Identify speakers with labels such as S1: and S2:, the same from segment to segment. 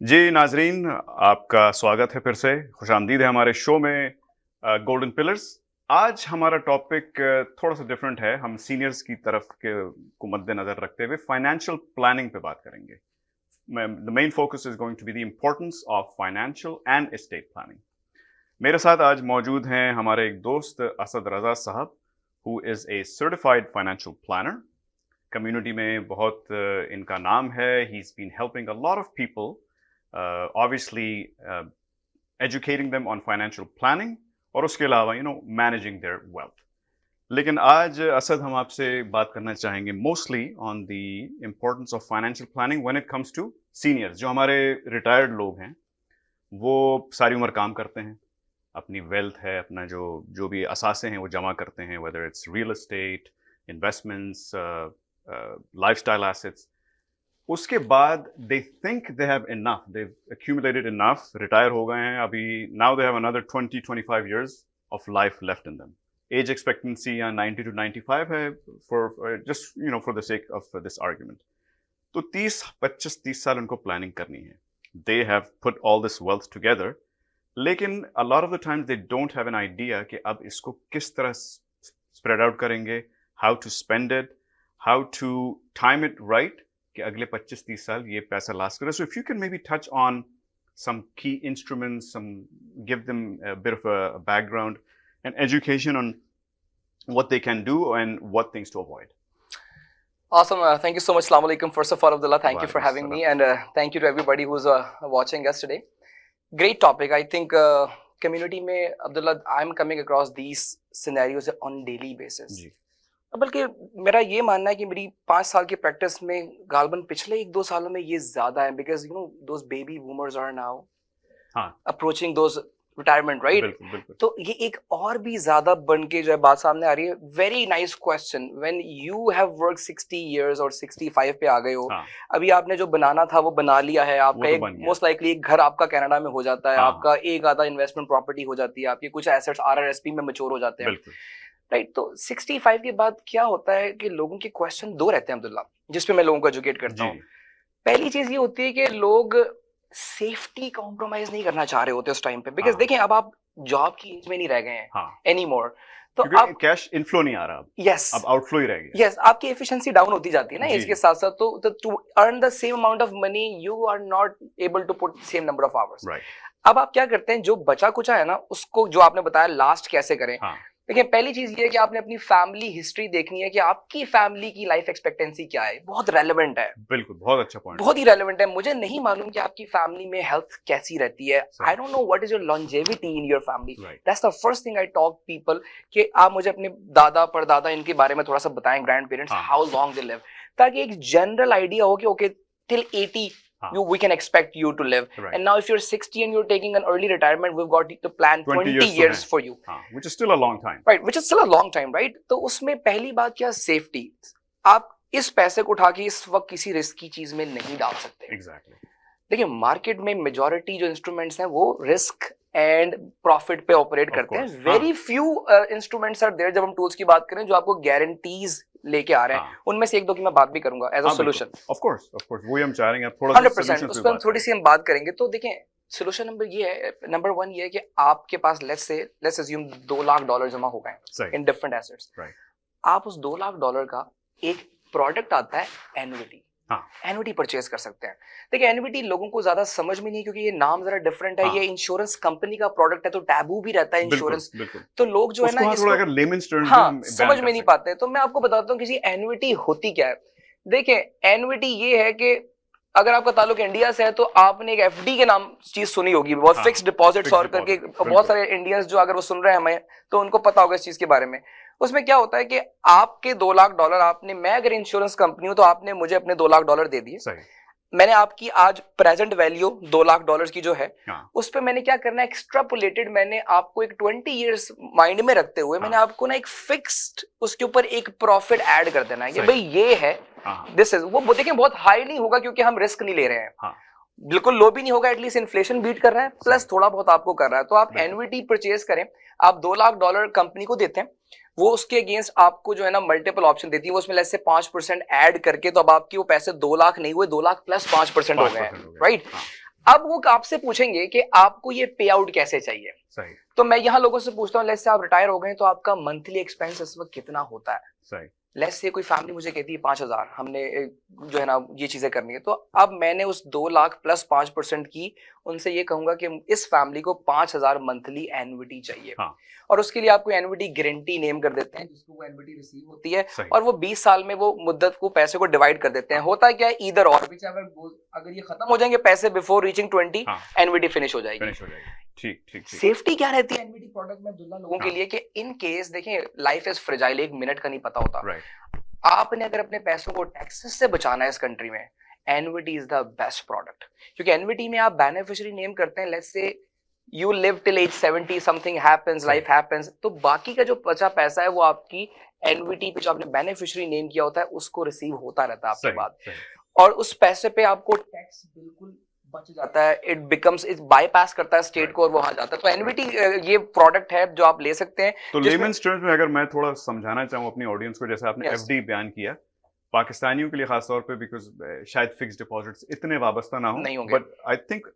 S1: जी नाजरीन, आपका स्वागत है फिर से। खुशामदीद है हमारे शो में गोल्डन पिलर्स। आज हमारा टॉपिक थोड़ा सा डिफरेंट है। हम सीनियर्स की तरफ के को मद्देनजर रखते हुए फाइनेंशियल प्लानिंग पे बात करेंगे। The main focus is going to be the importance of financial and estate planning. मेरे साथ आज मौजूद हैं हमारे एक दोस्त असद रजा साहब, who is a certified financial planner. Community में बहुत इनका नाम है। He is been helping a lot of people, obviously educating them on financial planning और उसके अलावा मैनेजिंग देयर वेल्थ। लेकिन आज असद हम आपसे बात करना चाहेंगे mostly on the importance of financial planning when it comes to seniors. जो हमारे रिटायर्ड लोग हैं वो सारी उम्र काम करते हैं, अपनी वेल्थ है, अपना जो जो भी असासे हैं वो जमा करते हैं, whether it's real estate, investments, lifestyle assets. उसके बाद they think they have enough, they accumulated enough, retire हो गए हैं अभी, now they have another 20-25 years of life left in them. Age expectancy या 90 to 95 है, for just for the sake of this argument. तो 25-30 साल उनको प्लानिंग करनी है। They have put all this wealth together, लेकिन a lot of the times they don't have an idea कि अब इसको किस तरह स्प्रेड आउट करेंगे, how to spend it, how to time it right कि अगले 25-30 साल ये पैसा लास्ट करे। So if you can maybe touch on some key instruments, give them a bit of a background and education on what they can do and what things to avoid.
S2: Awesome. Thank you so much. Assalamu alaikum. First of all, Abdullah, thank you for having me, and thank you to everybody who's watching us today. Great topic. I think community में Abdullah, I'm coming across these scenarios on daily basis. जी. बल्कि मेरा ये मानना है कि मेरी 5 साल की प्रैक्टिस में गालबन पिछले 1-2 सालों में ये ज्यादा है, because those baby boomers are now approaching those retirement, right?
S1: बिल्कुल, बिल्कुल।
S2: तो ये एक और भी ज्यादा बन के जो है बात सामने आ रही है। Very nice question. When you have work 60 years और 65 पे आ गए हो, अभी आपने जो बनाना था वो बना लिया है, आपका एक मोस्ट लाइकली एक घर आपका कनाडा में हो जाता है, आपका एक आधा इन्वेस्टमेंट प्रॉपर्टी हो जाती है, आपके कुछ एसेट्स आरआरएसपी में मैच्योर हो जाते हैं, राइट? तो 65 के बाद क्या होता है कि लोगों के क्वेश्चन 2 रहते हैं अब्दुल्ला, जिसपे मैं लोगों को एजुकेट करता हूँ। पहली चीज ये होती है कि लोग सेफ्टी कॉम्प्रोमाइज नहीं करना चाह रहे होते उस टाइम पे, बिकॉज देखें अब आप जॉब की एज में नहीं रह गए हैं एनी मोर, तो आप
S1: कैश इनफ्लो नहीं आ रहा,
S2: यस,
S1: अब आउटफ्लो ही रह गया।
S2: यस, आपकी एफिशिएंसी डाउन होती जाती है ना इसके साथ साथ। तो to earn the same amount of money you are not able to put same number of hours, right? अब आप क्या करते हैं, जो बचा कुचा है ना उसको, जो आपने बताया लास्ट कैसे करें, देखिए पहली चीज ये है कि आपने अपनी फैमिली हिस्ट्री देखनी है कि आपकी फैमिली की लाइफ एक्सपेक्टेंसी क्या है। बहुत रेलेवेंट है,
S1: बिल्कुल, बहुत अच्छा पॉइंट,
S2: बहुत ही रेलेवेंट है। मुझे नहीं मालूम कि आपकी फैमिली में हेल्थ कैसी रहती है। I don't know what is your longevity in your family. That's the first thing I talk people कि आप मुझे अपने दादा परदादा इनके बारे में थोड़ा सा बताएं, grand parents, how long they live, ताकि एक जनरल आइडिया हो कि okay till 80 we can expect you to live, right. And now if you're 60 and you're taking an early retirement, we've got to plan 20 years for you,
S1: which is still a long time,
S2: right? Which is still a long time, right? तो उसमें पहली बात क्या, safety. आप इस पैसे को उठा के इस वक्त किसी रिस्क की चीज में नहीं डाल सकते।
S1: Exactly.
S2: देखिए मार्केट में मेजॉरिटी जो इंस्ट्रूमेंट्स हैं वो रिस्क एंड प्रॉफिट पे ऑपरेट करते हैं। Very few instruments are there, जब हम टूल्स की बात करें जो आपको गारंटीज लेके आ रहे हैं, उनमें से 1-2 की मैं बात भी करूंगा as a solution.
S1: Of course वही हम चाह रहे हैं, थोड़ा
S2: 100% उस पर थोड़ी सी हम बात करेंगे। तो देखें सॉल्यूशन नंबर ये है, नंबर 1 ये है कि आपके पास लेट्स अज्यूम $2 लाख जमा हो गए इन डिफरेंट एसेट्स, राइट? आप उस $2 लाख का एक प्रोडक्ट आता है एन्युटी, एन्युटी परचेज कर सकते हैं। देखिए एन्युटी लोगों को ज्यादा समझ में नहीं, क्योंकि ये नाम जरा डिफरेंट है। ये इंश्योरेंस कंपनी का प्रोडक्ट है, तो टैबू भी रहता है इंश्योरेंस, तो लोग जो है ना इसको समझ में नहीं पाते। तो मैं आपको बताता हूँ कि एन्युटी होती क्या है। देखिए एन्युटी ये है कि अगर आपका ताल्लुक इंडिया से है तो आपने एक एफडी के नाम चीज सुनी होगी, बहुत फिक्स्ड डिपॉजिट्स और करके, बहुत सारे इंडियंस जो अगर वो सुन रहे हैं हमें तो उनको पता होगा इस चीज के बारे में। उसमें क्या होता है कि आपके $2 लाख आपने, मैं अगर इंश्योरेंस कंपनी हूं तो आपने मुझे अपने $2 लाख दे दिए, मैंने आपकी आज प्रेजेंट वैल्यू $2 लाख की जो है उस पे मैंने क्या करना है, एक्स्ट्रापोलेटेड, मैंने आपको एक 20 इयर्स माइंड में रखते हुए मैंने आपको ना एक फिक्स्ड उसके ऊपर एक प्रॉफिट ऐड कर देना है कि भाई ये है, दिस इज वो। देखिए बहुत हाई नहीं होगा क्योंकि हम रिस्क नहीं ले रहे हैं, बिल्कुल लो भी नहीं होगा, एटलीस्ट इन्फ्लेशन बीट कर रहा है, प्लस थोड़ा बहुत आपको कर रहा है। तो आप एन्युटी परचेज करें, आप $2 लाख कंपनी को देते हैं, वो उसके अगेंस्ट आपको जो है ना मल्टीपल ऑप्शन देती है, वो उसमें से 5% ऐड करके, तो अब आपके वो पैसे 2 लाख नहीं हुए, 2 लाख प्लस 5% हो गए हैं, राइट? अब वो आपसे पूछेंगे कि आपको ये पे आउट कैसे चाहिए।
S1: सही।
S2: तो मैं यहाँ लोगों से पूछता हूँ, लेट्स से आप रिटायर हो गए तो आपका मंथली एक्सपेंस इस वक्त कितना होता है।
S1: सही।
S2: लेट्स से कोई फैमिली मुझे कहती है 5,000 हमने जो है ना ये चीजें करनी है, तो अब मैंने उस 2 लाख प्लस 5% की उनसे ये कहूंगा कि इस फैमिली को 5,000 मंथली एन्युटी चाहिए।
S1: हाँ।
S2: और उसके लिए आपको एन्युटी गारंटी नेम कर देते हैं, जिसको वो एन्युटी रिसीव होती है।
S1: सही।
S2: और वो 20 साल में वो मुद्दत को पैसे को डिवाइड कर देते हैं। होता क्या है, ईदर और अगर ये खत्म हो जाएंगे पैसे बिफोर रीचिंग 20, एन्युटी फिनिश हो जाएगी।
S1: ठीक ठीक।
S2: सेफ्टी क्या रहती है एन्युटी प्रोडक्ट में अब्दुल्ला लोगों के लिए कि इन केस देखें लाइफ इज फ्रेजाइल, 1 मिनट का नहीं पता होता। आपने अगर अपने पैसों को टैक्सेस से बचाना है इस कंट्री में, annuity is the best product. क्योंकि एन्युटी में आप बेनिफिशियरी नेम करते हैं, let's say you live till as 70, something happens, life happens, तो बाकी का जो बचा पैसा है वो आपकी एन्युटी पे जो आपने बेनिफिशियरी नेम किया होता है उसको रिसीव होता रहता है आपके बाद। और उस पैसे पे आपको टैक्स बिल्कुल बच जाता है, इट बिकम्स, इट बाईपास करता है स्टेट को और वो वहां जाता है। तो एनवीटी ये प्रोडक्ट है जो आप ले सकते हैं।
S1: तो लेमन्स टर्म्स में अगर मैं थोड़ा समझाना चाहूँ अपनी ऑडियंस को, जैसे आपने एफडी बयान किया पाकिस्तानियों के लिए खास तौर पे, बिकॉज शायद फिक्स्ड डिपॉजिट्स इतने वाबस्ता ना हो, but I think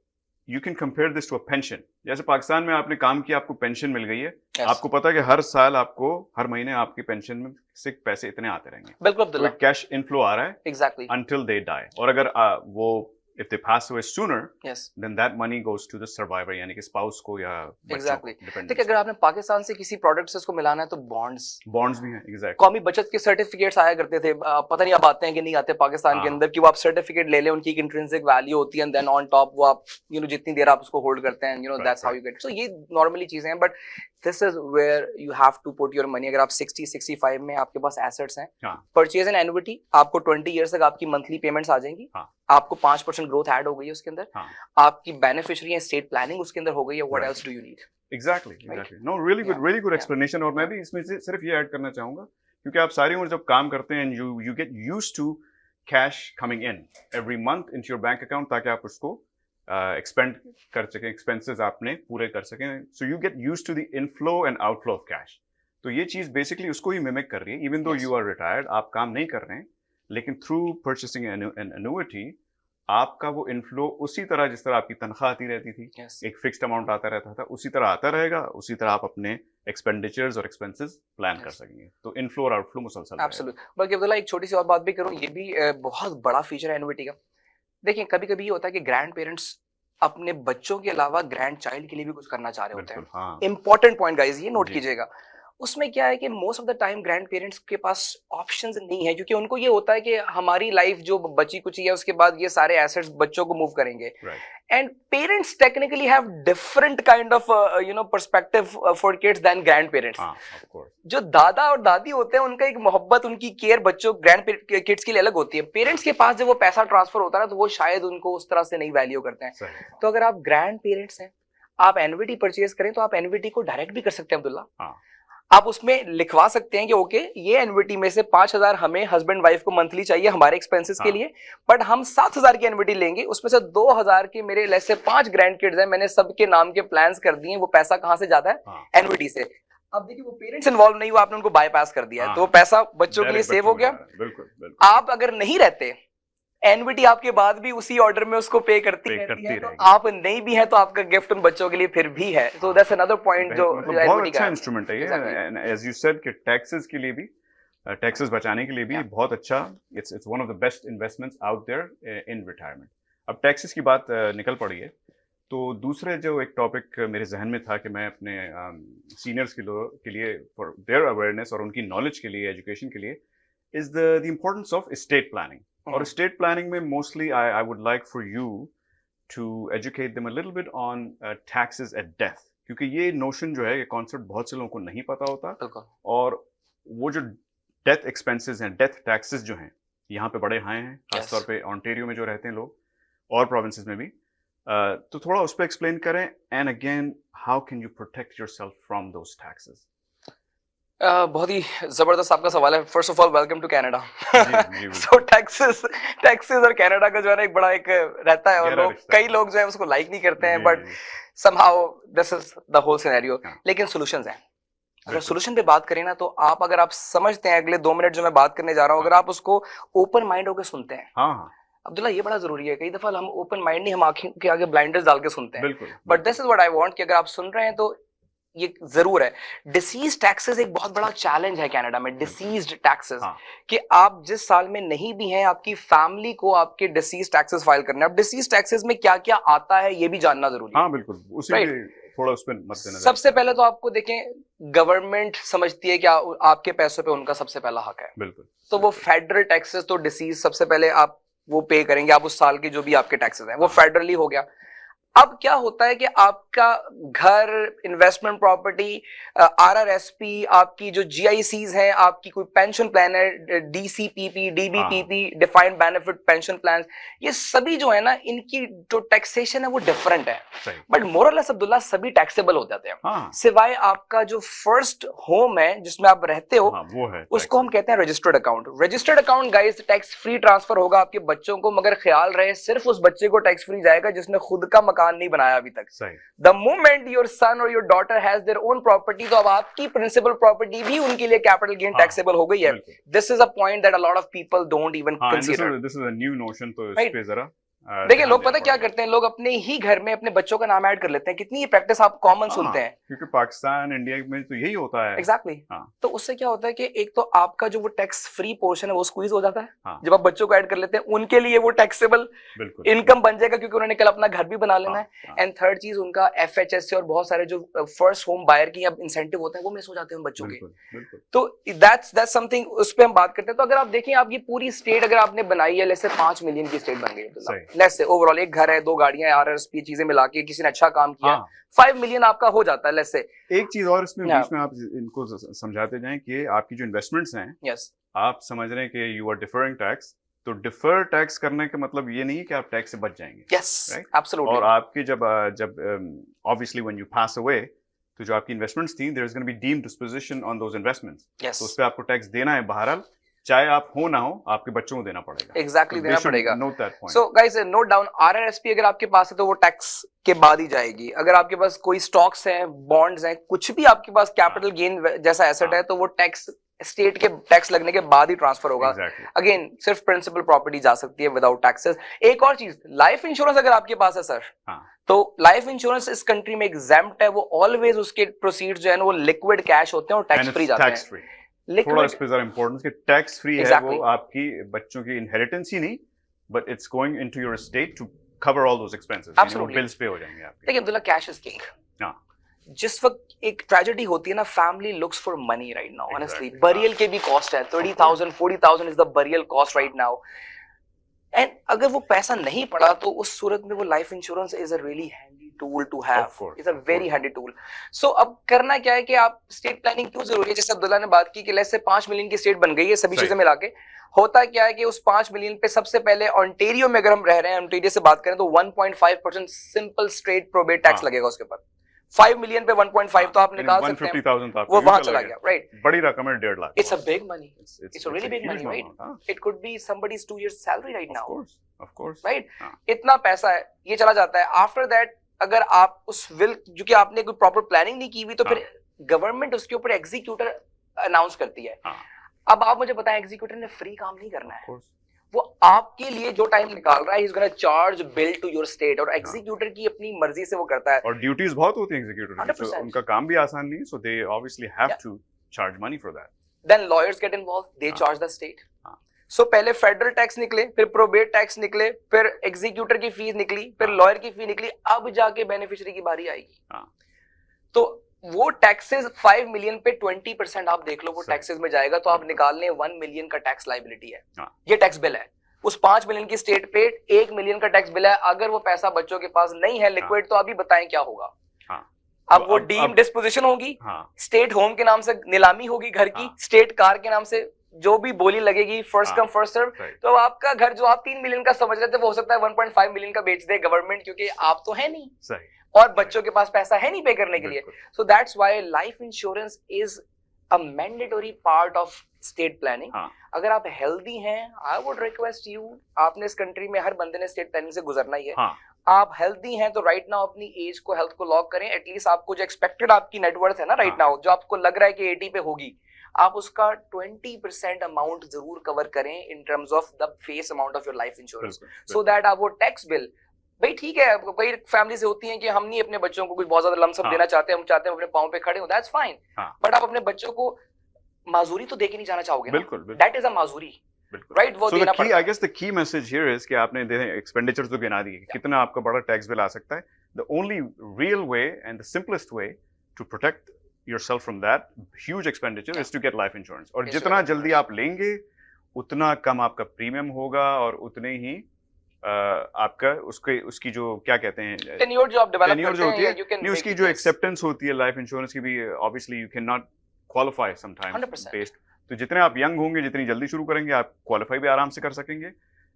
S1: you can compare this to a pension. जैसे पाकिस्तान में आपने काम किया, आपको पेंशन मिल गई है, आपको पता है कि हर साल आपको हर महीने आपकी पेंशन में से पैसे इतने आते रहेंगे।
S2: बिल्कुल,
S1: कैश इनफ्लो आ रहा है
S2: एग्जैक्टली
S1: until they die। और अगर वो if they pass away sooner,
S2: yes,
S1: then that money goes to the survivor, यानी कि स्पाउस को या
S2: exactly। देखिए अगर आपने पाकिस्तान से किसी प्रोडक्ट से इसको मिलाना है तो बॉन्ड्स भी हैं। एग्जैक्टली। कौमी बचत के सर्टिफिकेट्स आया करते थे, पता नहीं अब आते हैं कि नहीं आते पाकिस्तान के अंदर, कि वो आप सर्टिफिकेट ले लें, उनकी एक इंट्रिंसिक वैल्यू होती है एंड देन ऑन टॉप वो आप जितनी देर आप उसको होल्ड करते हैं, that's how you get. So ये नॉर्मली चीजें हैं, but this is where you have to put your money. अगर आप 60-65 में आपके पास एसेट्स हैं, परचेज एन एन्युटी, आपको 20 ईयर्स तक आपकी मंथली पेमेंट्स आ जाएंगी, आपको 5% ग्रोथ ऐड हो गई है उसके अंदर, आपकी बेनिफिशियरी है, स्टेट प्लानिंग उसके अंदर हो गई है, what else do you need.
S1: Exactly. No, really good explanation. और मैं भी इसमें से सिर्फ ये ऐड करना चाहूंगा, क्योंकि आप सारी उम्र जब काम करते हैं you get used to cash coming in every month into your bank account, ताकि आप उसको एक्सपेंड कर सकें, एक्सपेंसेस आपने पूरे कर सकें। So you get used to the inflow and outflow of cash. तो ये चीज बेसिकली उसको ही मिमिक कर रही है। Even though you are retired, आप काम नहीं कर रहे हैं, लेकिन थ्रू परचेसिंग एन एन्युटी आपका वो इनफ्लो उसी तरह जिस तरह आपकी तनख्वाह आती रहती थी, एक फिक्स्ड अमाउंट आता रहता था, उसी तरह आता रहेगा, उसी तरह आप अपने एक्सपेंडिचर्स और एक्सपेंसेस प्लान कर सकेंगे। तो इनफ्लो और आउटफ्लो मुसलसल।
S2: एब्सोल्युटली। बल्कि अब्दुल्ला एक छोटी सी और बात भी करूं, ये भी बहुत बड़ा फीचर है एन्युटी का। देखिए कभी कभी ये होता है कि ग्रैंड पेरेंट्स अपने बच्चों के अलावा ग्रैंड चाइल्ड के लिए भी कुछ करना चाह रहे होते हैं। इंपॉर्टेंट पॉइंट गाइस, ये नोट कीजिएगा। उसमें क्या है कि most of the time grand parents के पास ऑप्शंस नहीं है, क्योंकि उनको ये होता है कि हमारी लाइफ जो बची कुची है उसके बाद ये सारे एसेट्स बच्चों को मूव करेंगे। And parents technically have different kind of perspective for kids than grandparents. जो दादा और दादी होते हैं उनका एक मोहब्बत, उनकी केयर बच्चों ग्रैंड किड्स के लिए अलग होती है। पेरेंट्स के पास जब वो पैसा ट्रांसफर होता है ना, तो वो शायद उनको उस तरह से नहीं वैल्यू करते हैं। तो अगर आप ग्रैंड पेरेंट्स हैं, आप एन्युटी परचेज करें, तो आप एन्युटी को डायरेक्ट भी कर सकते हैं अब्दुल्ला। आप उसमें लिखवा सकते हैं कि ओके ये एन्युटी में से 5,000 हमें हस्बैंड वाइफ को मंथली चाहिए हमारे एक्सपेंसेस के लिए, बट हम 7,000 की एन्युटी लेंगे, उसमें से 2,000 के मेरे लेस से 5 ग्रैंड किड्स हैं, मैंने सबके नाम के प्लान्स कर दिए, वो पैसा कहां से जाता है? एन्युटी से। अब देखिए वो पेरेंट्स इन्वॉल्व नहीं हुआ, आपने उनको बाईपास कर दिया, तो वो पैसा बच्चों के लिए सेव हो गया।
S1: बिल्कुल।
S2: आप अगर नहीं रहते, एन्युटी आपके बाद भी उसी ऑर्डर में उसको पे करती है, तो आप नहीं भी है तो आपका गिफ्ट उन बच्चों के लिए फिर भी है। तो दैट्स अनदर पॉइंट जो
S1: बहुत अच्छा इंस्ट्रूमेंट है ये। एज यू सेड कि टैक्सेस के लिए भी, टैक्सेस बचाने के लिए भी बहुत अच्छा, it's one of the best investments out there in retirement. अब टैक्सेस की बात निकल पड़ी है, तो दूसरे जो एक टॉपिक मेरे जहन में था कि मैं अपने सीनियर्स के लिए फॉर देयर अवेयरनेस और उनकी नॉलेज के लिए, एजुकेशन के लिए, is the importance of estate planning. और स्टेट प्लानिंग में mostly I would like for you to educate them a little bit on taxes at death, क्योंकि ये नोशन जो है, ये कॉन्सेप्ट बहुत से लोगों को नहीं पता होता। और वो जो डेथ एक्सपेंसेस हैं, डेथ टैक्सेस जो हैं, यहाँ पे बड़े हाई हैं, खासतौर पे ऑन्टेरियो में जो रहते हैं लोग, और प्रोविंसेस में भी। तो थोड़ा उस पर एक्सप्लेन करें, and again how can you protect yourself from those taxes.
S2: बहुत ही जबरदस्त आपका सवाल है। First of all welcome to Canada. So taxes और कनाडा का जो है ना एक बड़ा एक रहता है, और कई लोग जो है उसको लाइक नहीं करते हैं, but somehow this is the whole scenario. लेकिन सॉल्यूशंस हैं। अगर सॉल्यूशन पे बात करें ना, तो अगर आप समझते हैं, अगले 2 मिनट जो मैं बात करने जा रहा हूँ, अगर आप उसको ओपन माइंड होकर सुनते हैं, अब्दुल्ला ये बड़ा जरूरी है, कई दफा हम ओपन माइंड नहीं, हम आंखें के आगे ब्लाइंडर्स डाल के सुनते हैं।
S1: बिल्कुल।
S2: But this is what I want कि अगर आप सुन रहे हैं तो ये जरूर है। डिसीज टैक्सेस एक बहुत बड़ा चैलेंज है कनाडा में, डिसीज्ड टैक्सेस।
S1: हाँ।
S2: कि आप जिस साल में नहीं भी हैं, आपकी फैमिली को आपके डिसीज टैक्सेस फाइल करने हैं। अब डिसीज टैक्सेस में क्या क्या आता है ये भी जानना जरूरी है।
S1: हाँ बिल्कुल, उसी पे थोड़ा उस पे मद्देनजर।
S2: सबसे पहले तो आपको देखें, गवर्नमेंट समझती है कि आपके पैसों पे उनका सबसे पहला हक है।
S1: बिल्कुल।
S2: तो वो फेडरल टैक्सेस तो डिसीज सबसे पहले आप वो पे करेंगे, आप उस साल के जो भी आपके टैक्सेस हैं वो फेडरली हो गया। अब क्या होता है कि आपका घर, इन्वेस्टमेंट प्रॉपर्टी, आरआरएसपी, आपकी जो जीआईसीज हैं, आपकी कोई पेंशन प्लान है, डीसीपीपी, डीबीपीपी, डिफाइंड बेनिफिट पेंशन प्लान, ये सभी जो है ना, इनकी जो टैक्सेशन है वो डिफरेंट है। बट मोरलेस अब्दुल्ला सभी टैक्सेबल हो जाते हैं, सिवाय आपका जो फर्स्ट होम है जिसमें आप रहते हो,
S1: वो है,
S2: उसको हम कहते हैं registered account. Registered account guys tax free transfer होगा आपके बच्चों को, मगर ख्याल रहे सिर्फ उस बच्चे को टैक्स फ्री जाएगा जिसने खुद का मकान नहीं बनाया अभी तक। द मोमेंट योर सन और your daughter has their own property, तो अब आपकी प्रिंसिपल प्रॉपर्टी भी उनके लिए कैपिटल गेन टैक्सेबल हो गई है। This is a point that a lot of people don't even consider.
S1: This is a new notion, तो इस पे जरा
S2: देखिए लोग पता क्या करते हैं, लोग अपने ही घर में अपने बच्चों का नाम ऐड कर लेते हैं। कितनी ये प्रैक्टिस आप कॉमन सुनते हैं,
S1: क्योंकि पाकिस्तान, इंडिया में तो यही होता है।
S2: एग्जैक्टली। तो उससे क्या होता है कि एक तो आपका जो वो टैक्स फ्री पोर्शन है वो स्क्वीज हो जाता है। जब आप बच्चों को ऐड कर लेते हैं, उनके लिए वो टैक्सेबल इनकम बन जाएगा क्योंकि उन्होंने कल अपना घर भी बना लेना है। एंड थर्ड चीज, उनका एफएचएस और बहुत सारे जो फर्स्ट होम बायर की अब इंसेंटिव होते हैं वो मिस हो जाते हैं बच्चों के। तो दैट्स समथिंग, उस पर हम बात करते हैं। तो अगर आप देखें, आप ये पूरी स्टेट अगर आपने बनाई है, जैसे 5 मिलियन की स्टेट बन गई, लेट्स से ओवरऑल एक घर है, 2 गाड़ियां, आरआरएसपी चीजें मिला के किसी ने अच्छा काम किया, 5 मिलियन आपका हो जाता है लेट्स से।
S1: एक चीज और इसमें बीच में आप इनको समझाते जाएं कि आपकी जो इन्वेस्टमेंट्स हैं,
S2: यस,
S1: आप समझ रहे हैं कि यू आर डिफरिंग टैक्स, तो डिफर टैक्स करने का मतलब ये नहीं कि आप टैक्स से बच जाएंगे।
S2: Yes, absolutely.
S1: और आपकी जब obviously when you pass away, तो जो आपकी इन्वेस्टमेंट्स थी, there is gonna be deemed disposition on those investments. तो उस पे आपको टैक्स देना है, बहरहाल चाहे आप हो ना हो, आपके बच्चों को देना पड़ेगा।
S2: एग्जैक्टली, देना पड़ेगा। सो गाइस नोट डाउन, आरआरएसपी अगर आपके पास है तो वो टैक्स के बाद ही जाएगी। अगर आपके पास कोई स्टॉक्स हैं, बॉन्ड्स हैं, कुछ भी आपके पास कैपिटल गेन जैसा एसेट है, तो वो टैक्स स्टेट के टैक्स लगने के बाद ही ट्रांसफर होगा। अगेन सिर्फ प्रिंसिपल प्रॉपर्टी जा सकती है विदाउट टैक्सेस। एक और चीज, लाइफ इंश्योरेंस अगर आपके पास है सर, तो लाइफ इंश्योरेंस इस कंट्री में एग्जेम्प्ट है। वो ऑलवेज उसके प्रोसीड्स जो है वो लिक्विड कैश होते हैं और टैक्स फ्री जाते हैं।
S1: थोड़ा इस पे जरा इंपॉर्टेंस कि टैक्स फ्री है वो, आपकी बच्चों की इनहेरिटेंस ही नहीं, but it's going into your estate to cover all those expenses, यानी वो बिल्स पे हो जाएंगे आपके।
S2: देखिए अब्दुल्ला, कैश इज किंग। हां, जिस वक्त एक ट्रेजेडी होती है ना, family looks for money right now. Honestly burial के भी कॉस्ट है, 30,000 40,000 is the burial cost right now. And अगर वो पैसा नहीं पड़ा तो उस सूरत में वो life insurance is a really handy tool to have, is a very handy tool. So अब करना क्या है कि आप स्टेट प्लानिंग क्यों जरूरी है, जैसे अब्दुल्ला ने बात की कि लेट्स से 5 मिलियन की स्टेट बन गई है, सभी चीजें मिला के होता क्या है कि उस 5 मिलियन पे सबसे पहले ऑन्टेरियो में अगर हम रह रहे हैं, ऑन्टेरियो से बात करें तो 1.5% सिंपल स्ट्रेट प्रोबेट टैक्स लगेगा उसके ऊपर। 5 मिलियन पे 1.5 तो आप निकाल सकते हैं,
S1: 150,000
S2: वो वहां चला गया, राइट।
S1: बड़ी रकम है, 1.5 lakh.
S2: It's a big money, it's a really big money, right. It could be somebody's 2 years salary right now,
S1: of course,
S2: right. इतना पैसा है, ये चला जाता है। आफ्टर दैट अगर आप उस विल, जो कि आपने कोई प्रॉपर प्लानिंग नहीं की हुई, तो फिर गवर्नमेंट उसके ऊपर एग्जीक्यूटर अनाउंस करती है। अब आप मुझे बताएं, एग्जीक्यूटर ने फ्री काम नहीं करना है, वो आपके लिए जो टाइम निकाल रहा है, he's gonna charge bill to your state, और एग्जीक्यूटर की अपनी मर्जी से वो करता है।
S1: और ड्यूटीज बहुत होती हैं एग्जीक्यूटर की, so उनका काम भी आसान नहीं, so they obviously have to charge money for that.
S2: Then lawyers get involved, they charge the state. So पहले फेडरल टैक्स निकले, फिर प्रोबेट टैक्स निकले, फिर एग्जीक्यूटर की फीस निकली, फिर लॉयर की फी निकली, अब जाके बेनिफिशियरी की बारी आएगी। तो वो टैक्सेस 5 मिलियन पे 20% आप देख लो वो टैक्सेस में जाएगा, तो आप निकाल लें 1 मिलियन का टैक्स लाइबिलिटी है। ये टैक्स बिल है। उस 5 मिलियन की स्टेट पे 1 मिलियन का टैक्स बिल है। अगर वो पैसा बच्चों के पास नहीं है लिक्विड, तो अभी बताएं क्या होगा। अब वो डीम डिस्पोजिशन होगी, स्टेट होम के नाम से नीलामी होगी घर की, स्टेट कार के नाम से जो भी बोली लगेगी, फर्स्ट कम फर्स्ट सर्व। तो आपका घर जो आप 3 मिलियन का समझ रहे थे, वो हो सकता है 1.5 मिलियन का बेच दे गवर्नमेंट, क्योंकि आप तो है नहीं और बच्चों के पास पैसा है नहीं पे करने के लिए। So that's why life insurance is a mandatory part of estate planning. अगर आप हेल्दी हैं, आई वुड रिक्वेस्ट यू, आपने इस कंट्री में हर बंदे ने स्टेट प्लानिंग से गुजरना ही है। आप हेल्दी हैं तो राइट नाउ अपनी एज को, हेल्थ को लॉक करें। एटलीस्ट आपको जो एक्सपेक्टेड आपकी नेटवर्थ है ना राइट नाउ, जो आपको लग रहा है कि 80 पे होगी, आप उसका 20% अमाउंट जरूर कवर करें in terms of the face amount of your life insurance, so that आप वो टैक्स बिल, भाई ठीक है कई फैमिली से होती हैं कि हम नहीं अपने बच्चों को कुछ बहुत ज्यादा लमसम देना चाहते, हम चाहते हैं अपने पाँव पे खड़े हो, दैट्स फाइन, बट आप अपने बच्चों को माजूरी तो देके नहीं जाना चाहोगे ना, दैट इज अ माजूरी, राइट? वो देना पड़ता है।
S1: I guess the key message here is कि आपने एक्सपेंडिचर्स तो गिना दिए, कितना आपका बड़ा टैक्स बिल आ सकता है। The only real way and the simplest way to protect yourself from that huge expenditure is to get life insurance, और जितना जल्दी आप लेंगे उतना कम आपका प्रीमियम होगा और उतने ही आपका उसकी जो क्या कहते हैं
S2: टेन्योर जो आप डेवलप
S1: करते हैं, नहीं उसकी जो एक्सेप्टेंस होती है लाइफ इंश्योरेंस की भी, obviously you can not qualify sometimes based, तो जितने आप यंग होंगे जितनी जल्दी शुरू करेंगे आप क्वालिफाई भी आराम से कर सकेंगे,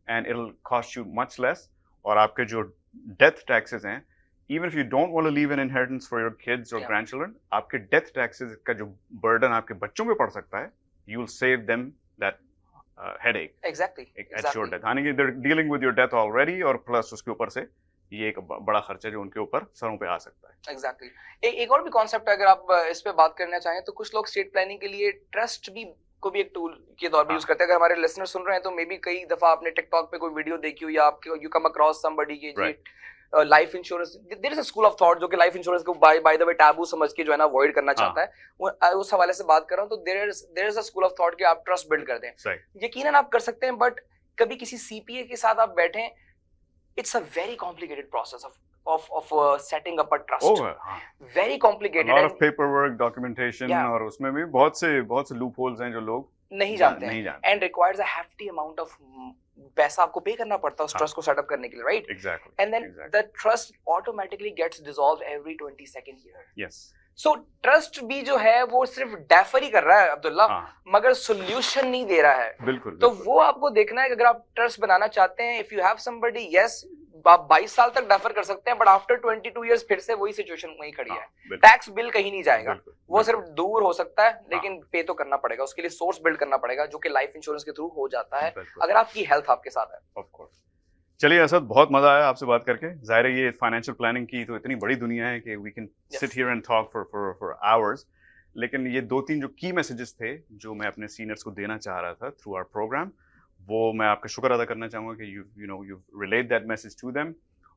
S1: and it will cost you much less. और आपके जो डेथ टैक्सेस हैं, even if you don't want to leave an inheritance for your kids और ग्रैंडचिल्ड्रन, आपके डेथ टैक्सेस का जो बर्डन आपके बच्चों पे पड़ सकता है, you will save them that headache at your death, यानी कि they're dealing with your death already, और प्लस उसके ऊपर से ये एक बड़ा खर्चा जो उनके ऊपर सरों पे आ सकता है।
S2: एग्जैक्टली एक और भी कॉन्सेप्ट है, अगर आप इस पे बात करना चाहें तो कुछ लोग स्टेट प्लानिंग के लिए ट्रस्ट भी को भी एक टूल के तौर पे यूज करते हैं। अगर हमारे लिसनर सुन रहे हैं तो मे बी कई दफा आपने टिकटॉक पे कोई वीडियो देखी हो या आपके यू कम अक्रॉस समबडी के जी life insurance, there is a school of thought जो कि लाइफ इंश्योरेंस को बाय द वे टैबू समझ के जो है ना अवॉइड करना चाहता है, उस हवाले से बात कर रहा हूं, तो there is a school of thought कि आप ट्रस्ट बिल्ड कर दें, यकीनन आप कर सकते हैं, बट कभी किसी सीपीए के साथ आप बैठें, it's a very complicated process of setting up a trust, very complicated,
S1: a lot of paperwork, documentation, और उसमें भी बहुत से loopholes हैं जो लोग
S2: नहीं जानते हैं, and requires a hefty amount of पैसा आपको पे करना पड़ता है उस ट्रस्ट को सेटअप करने के लिए, right?
S1: Exactly.
S2: And then the trust automatically gets dissolved every 22nd year.
S1: Yes.
S2: So trust भी जो है वो सिर्फ डेफर ही कर रहा है अब्दुल्ला, मगर सोल्यूशन नहीं दे रहा है।
S1: बिल्कुल।
S2: तो वो आपको देखना है कि अगर आप ट्रस्ट बनाना चाहते हैं, if you have somebody, yes आप 22 साल तक डेफर कर सकते हैं, बट आफ्टर 22 इयर्स फिर से वही सिचुएशन वहीं खड़ी है, टैक्स बिल कहीं नहीं जाएगा, वो सिर्फ दूर हो सकता है, लेकिन पे तो करना पड़ेगा, उसके लिए सोर्स बिल्ड करना पड़ेगा, जो कि लाइफ इंश्योरेंस के थ्रू हो जाता है अगर आपकी हेल्थ आपके साथ है।
S1: Of course. चलिए असद, बहुत मजा आया आपसे बात करके। जाहिर है ये फाइनेंशियल प्लानिंग की तो इतनी बड़ी दुनिया है कि we can sit here and talk for hours, लेकिन ये 2-3 जो की मैसेजेस थे जो मैं अपने सीनियर्स को देना चाह रहा था थ्रू आवर प्रोग्राम, वो मैं आपका शुक्र अदा करना चाहूँगा कि you relate that message to them,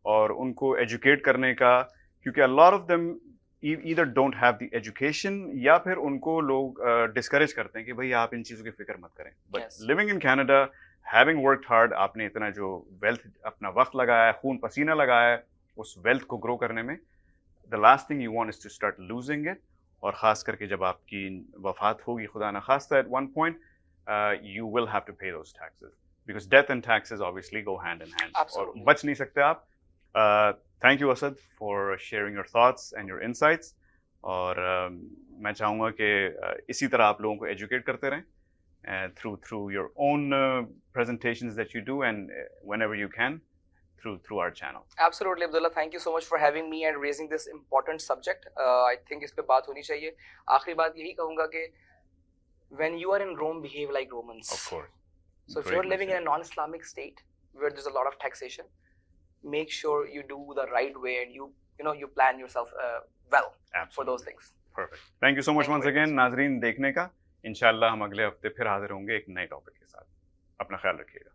S1: और उनको एजुकेट करने का, क्योंकि a lot of them either don't have the education, या फिर उनको लोग डिस्करेज करते हैं कि भाई आप इन चीज़ों की फिक्र मत करें। But living in Canada, having worked hard, आपने इतना जो वेल्थ, अपना वक्त लगाया है, खून पसीना लगाया है उस वेल्थ को ग्रो करने में, the last thing you want is to start losing it, और ख़ास करके जब आपकी वफात होगी खुदा न खास्ता at one point, you will have to pay those taxes, because death and taxes obviously go hand in hand.
S2: Absolutely.
S1: और बच नहीं सकते आप। Thank you Asad for sharing your thoughts and your insights, और मैं चाहूँगा कि इसी तरह आप लोगों को educate करते रहें through your own presentations that you do, and whenever you can through our channel.
S2: Absolutely Abdullah, thank you so much for having me and raising this important subject. I think इस पे बात होनी चाहिए। आखिरी बात यही कहूँगा कि when you are in Rome, behave like Romans.
S1: Of course.
S2: So if you're living in a non-Islamic state where there's a lot of taxation, make sure you do the right way and you plan yourself well.
S1: Absolutely.
S2: For those things.
S1: Perfect. Thank you so much once again नाज़रीन देखने का। इंशाल्लाह हम अगले हफ्ते फिर हाजिर होंगे एक नए टॉपिक के साथ। अपना ख्याल रखिएगा।